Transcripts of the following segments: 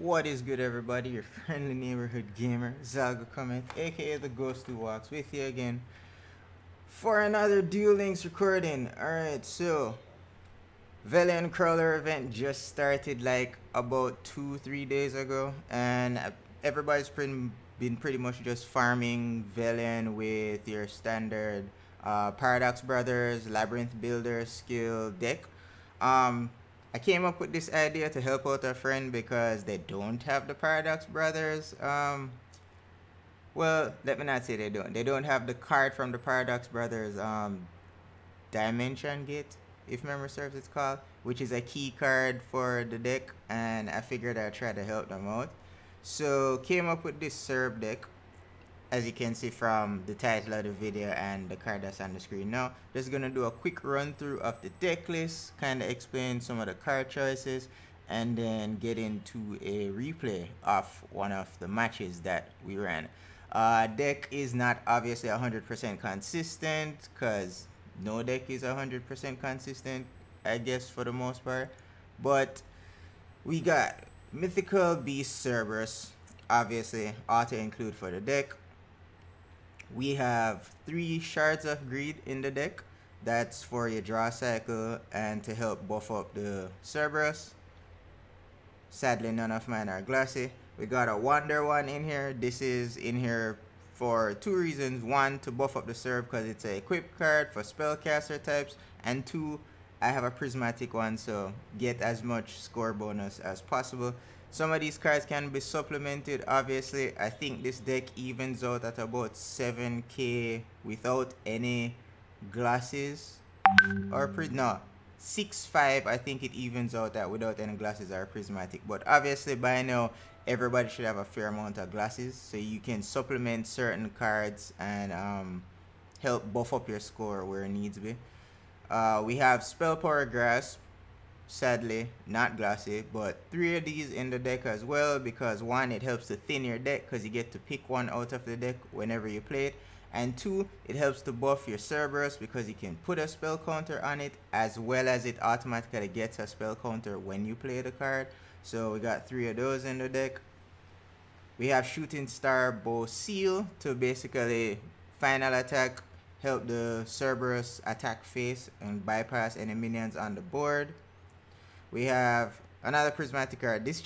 What is good, everybody? Your friendly neighborhood gamer, Zalga Comment, aka the Ghost Who Walks, with you again for another Duel Links recording. Alright, so Vellian Crowler event just started like about 2-3 days ago, and everybody's been pretty much just farming Vellian with your standard Paradox Brothers, Labyrinth Builder skill deck. I came up with this idea to help out a friend because they don't have the Paradox Brothers. Well, let me not say they don't. They don't have the card from the Paradox Brothers Dimension Gate, if memory serves it's called, which is a key card for the deck, and I figured I'd try to help them out. So came up with this Cerb deck, as you can see from the title of the video and the card that's on the screen now. Just gonna do a quick run through of the deck list, kind of explain some of the card choices, and then get into a replay of one of the matches that we ran. Deck is not obviously 100% consistent, because no deck is 100% consistent, I guess, for the most part. But we got Mythical Beast Cerberus, obviously auto include for the deck. We have 3 Shards of Greed in the deck. That's for your draw cycle and to help buff up the Cerberus. Sadly, none of mine are Glossy. We got a Wonder one in here. This is in here for 2 reasons. 1, to buff up the Cerb because it's an equipped card for spellcaster types. And 2, I have a Prismatic one, so get as much score bonus as possible. Some of these cards can be supplemented. Obviously, I think this deck evens out at about 7k without any glasses. Or no, 6-5. I think it evens out at without any glasses or prismatic. But obviously, by now, everybody should have a fair amount of glasses, so you can supplement certain cards and help buff up your score where it needs to be. We have Spell Power Grasp. Sadly, not Glossy, but 3 of these in the deck as well, because 1, it helps to thin your deck because you get to pick one out of the deck whenever you play it, and 2, it helps to buff your Cerberus because you can put a spell counter on it, as well as it automatically gets a spell counter when you play the card. So we got 3 of those in the deck. We have Shooting Star Bow Ceal to basically final attack, help the Cerberus attack face and bypass any minions on the board. We have another Prismatic card. This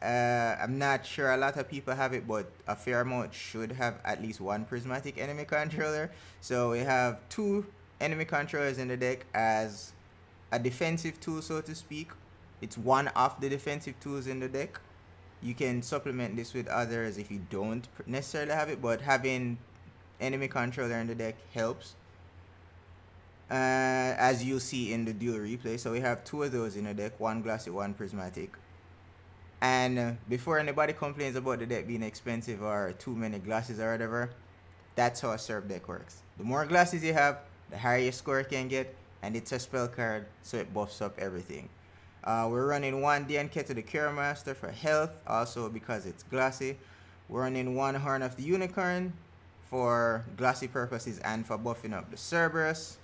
I'm not sure a lot of people have it, but a fair amount should have at least 1 Prismatic enemy controller. So we have 2 enemy controllers in the deck as a defensive tool, so to speak. It's one of the defensive tools in the deck. You can supplement this with others if you don't necessarily have it, but having enemy controller in the deck helps. As you'll see in the duel replay. So we have 2 of those in the deck, 1 Glossy, 1 Prismatic. And before anybody complains about the deck being expensive or too many glasses or whatever, that's how a Cerb deck works. The more glasses you have, the higher your score can get, and it's a spell card, so it buffs up everything. We're running 1 Dian Keto the Cure Master for health, also because it's Glossy. We're running 1 Horn of the Unicorn for Glossy purposes and for buffing up the Cerberus.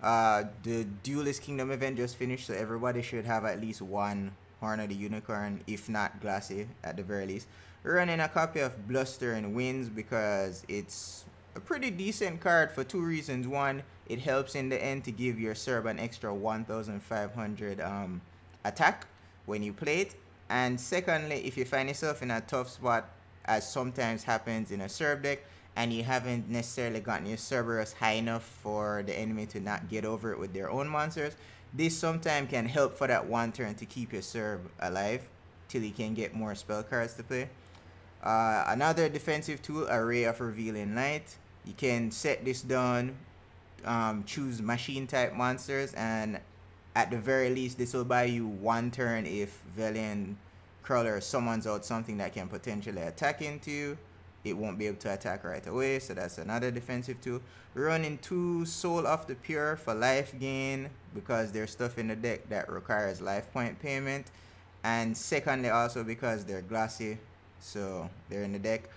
The Duelist Kingdom event just finished, so everybody should have at least 1 Horn of the Unicorn, if not Glossy at the very least. We're running a copy of Blustering Winds because it's a pretty decent card for 2 reasons. 1, it helps in the end to give your Cerb an extra 1,500 attack when you play it. And secondly, if you find yourself in a tough spot, as sometimes happens in a Cerb deck, and you haven't necessarily gotten your Cerberus high enough for the enemy to not get over it with their own monsters, this sometimes can help for that 1 turn to keep your Cerb alive till you can get more spell cards to play. Another defensive tool, Array of Revealing Light. You can set this down, choose machine type monsters, and at the very least this will buy you 1 turn if Vellian Crowler summons out something that can potentially attack into you. It won't be able to attack right away, so that's another defensive tool. We're running 2 Soul of the Pure for life gain because there's stuff in the deck that requires life point payment, and secondly also because they're Glossy, so they're in the deck.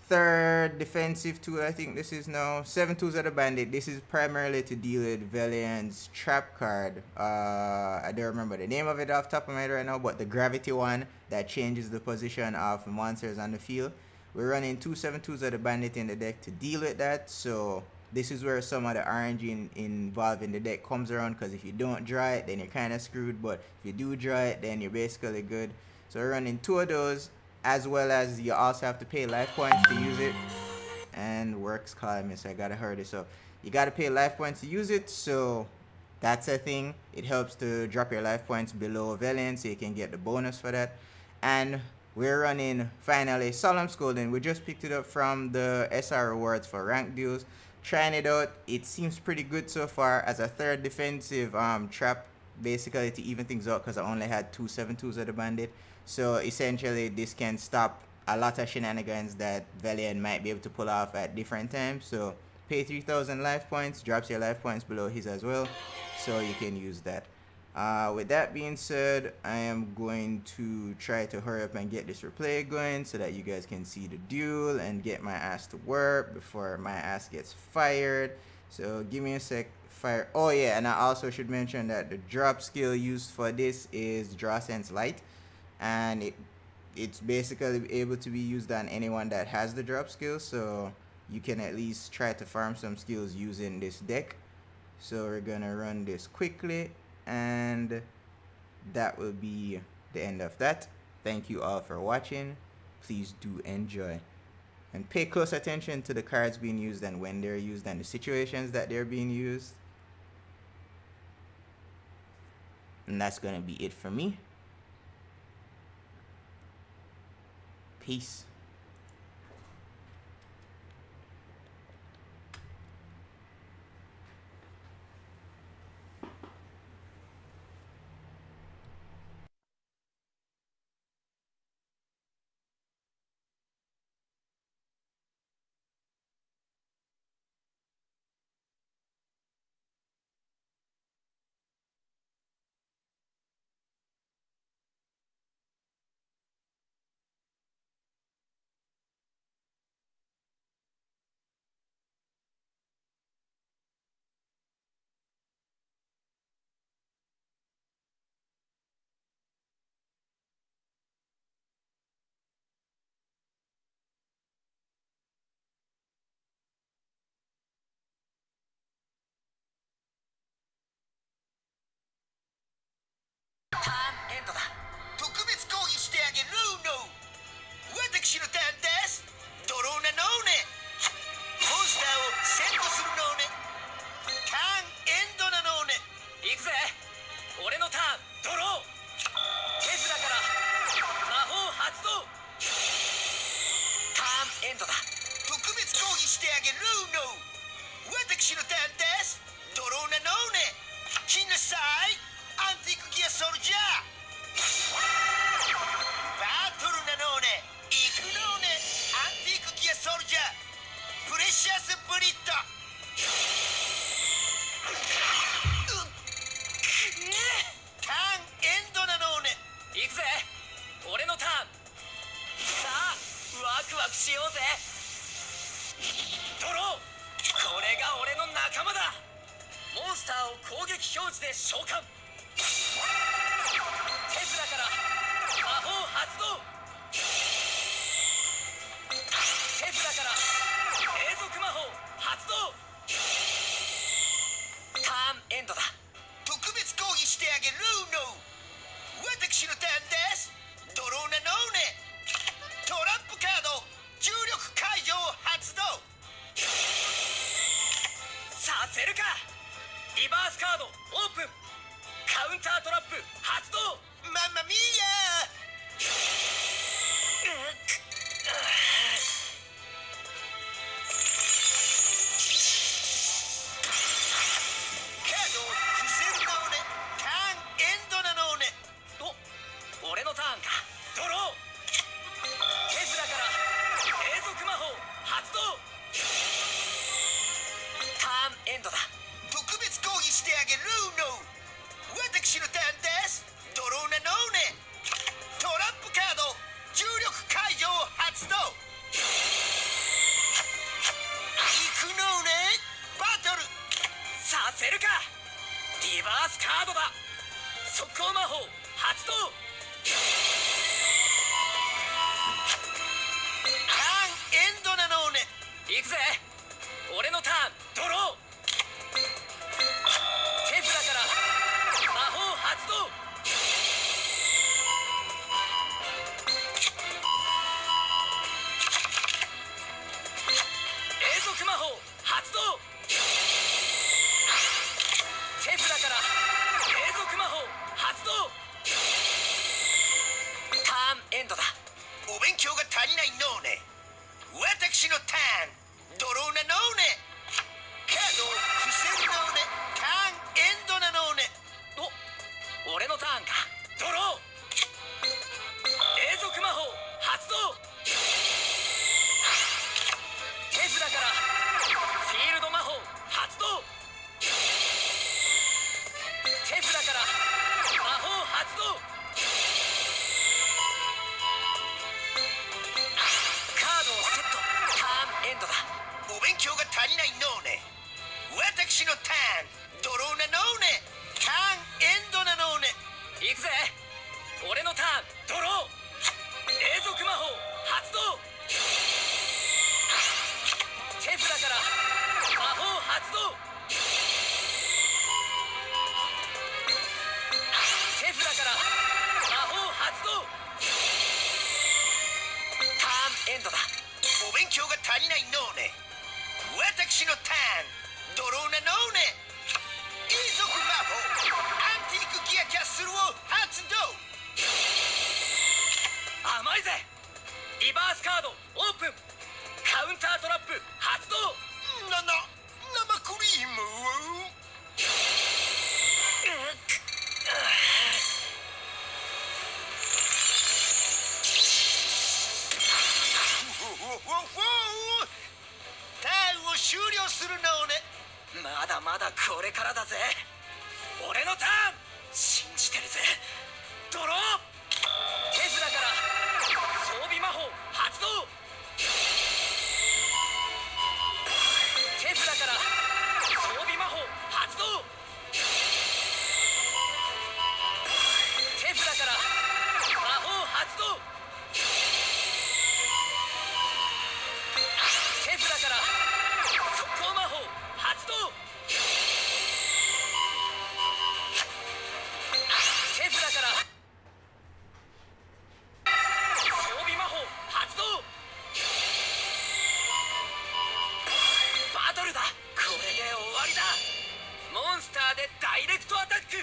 third defensive tool, I think this is now. 7 tools of the Bandit. This is primarily to deal with Vellian's trap card. I don't remember the name of it off the top of my head right now, but the gravity one that changes the position of monsters on the field. We're running 2 7 tools of the Bandit in the deck to deal with that. So this is where some of the RNG involved in the deck comes around, because if you don't draw it, then you're kind of screwed, but if you do draw it, then you're basically good. So we're running 2 of those, as well as you also have to pay life points to use it. And works calling me, so I gotta hurry this up. You gotta pay life points to use it, so that's a thing. It helps to drop your life points below Vellian, so you can get the bonus for that. And we're running, finally, Solemn Scolding. We just picked it up from the SR rewards for rank duels. Trying it out, it seems pretty good so far as a third defensive trap, basically to even things out, because I only had 2 7 tools of the Bandit. So essentially this can stop a lot of shenanigans that Vellian might be able to pull off at different times. So pay 3,000 life points, drops your life points below his as well, so you can use that. With that being said, I am going to try to hurry up and get this replay going so that you guys can see the duel and get my ass to work before my ass gets fired. So give me a sec. Fire. Oh yeah, and I also should mention that the drop skill used for this is Draw Sense Light, and it's basically able to be used on anyone that has the drop skill, so you can at least try to farm some skills using this deck. So we're gonna run this quickly, and that will be the end of that. Thank you all for watching. Please do enjoy and pay close attention to the cards being used and when they're used and the situations that they're being used. And that's gonna be it for me. Peace. るか。リバースカードだ。速攻魔法発動。ターンエンドなのね。行くぜ。俺のターンドロー。手札から魔法発動。永続魔法発動。手札から永続魔法発動。ターンエンドだ。お勉強が足りないのね。私のターンドローなのね。カードを伏せるのね。ターンエンドなのね。お、俺のターンか。ドロー。永続魔法発動。手札からフィールド魔法発動。手札から魔法発動。カードをセット。ターンエンドだ。お勉強が足りないのね。私のターンドローなのね。ターンエンドなのね。行くぜ。俺のターンドロー。永続魔法発動。手札から魔法発動。手札から魔法発動。ターンエンドだ。お勉強が足りないのね。私のターンドローなのね。永続魔法アンティークギアキャッスルを発動。甘いぜ。リバースカードオープン。カウンタートラップ発動。生クリームをターンを終了するのね。まだまだこれからだぜ。俺のターン信じてるぜ。ドロー。手札から装備魔法発動。手札から装備魔法発動。手札から魔法発動。手札から速攻魔法発動。手札から装備魔法発動。バトルだ。これで終わりだ。モンスターでダイレクトアタック。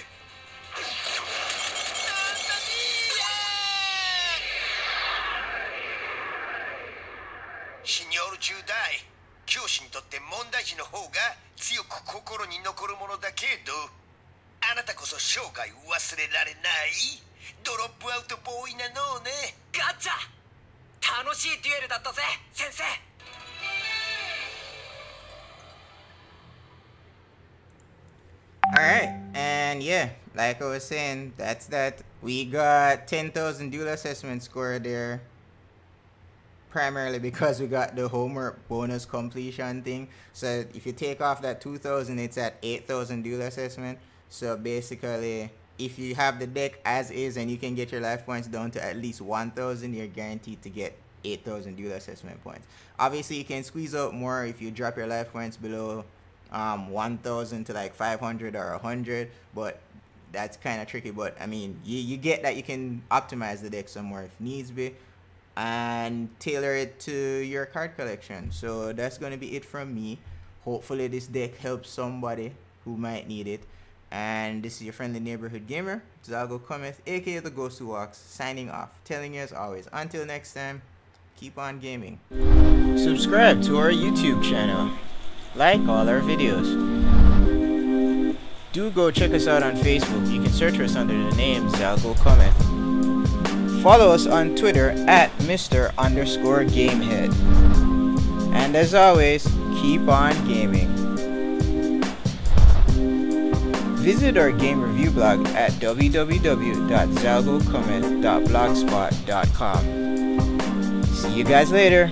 シニョール中大教師にとって問題児の方が強く心に残るものだけど、あなたこそ生涯忘れられないドロップアウトボーイなのね。ガッチャ。楽しいデュエルだったぜ先生。Alright, and yeah, like I was saying, that's that. We got 10,000 dual assessment score there. Primarily because we got the homework bonus completion thing. So if you take off that 2,000, it's at 8,000 dual assessment. So basically, if you have the deck as is and you can get your life points down to at least 1,000, you're guaranteed to get 8,000 dual assessment points. Obviously, you can squeeze out more if you drop your life points below 1,000 to like 500 or 100, but that's kind of tricky. But I mean, you get that you can optimize the deck some more if needs be and tailor it to your card collection. So that's going to be it from me. Hopefully this deck helps somebody who might need it. And this is your friendly neighborhood gamer, Zago Cometh, aka the Ghost Who Walks, signing off, telling you as always, until next time, keep on gaming. Subscribe to our YouTube channel. Like all our videos. Do go check us out on Facebook. You can search us under the name Zago Cometh. Follow us on Twitter at Mr_Gamehead. And as always, keep on gaming. Visit our game review blog at www.zalgocometh.blogspot.com. See you guys later.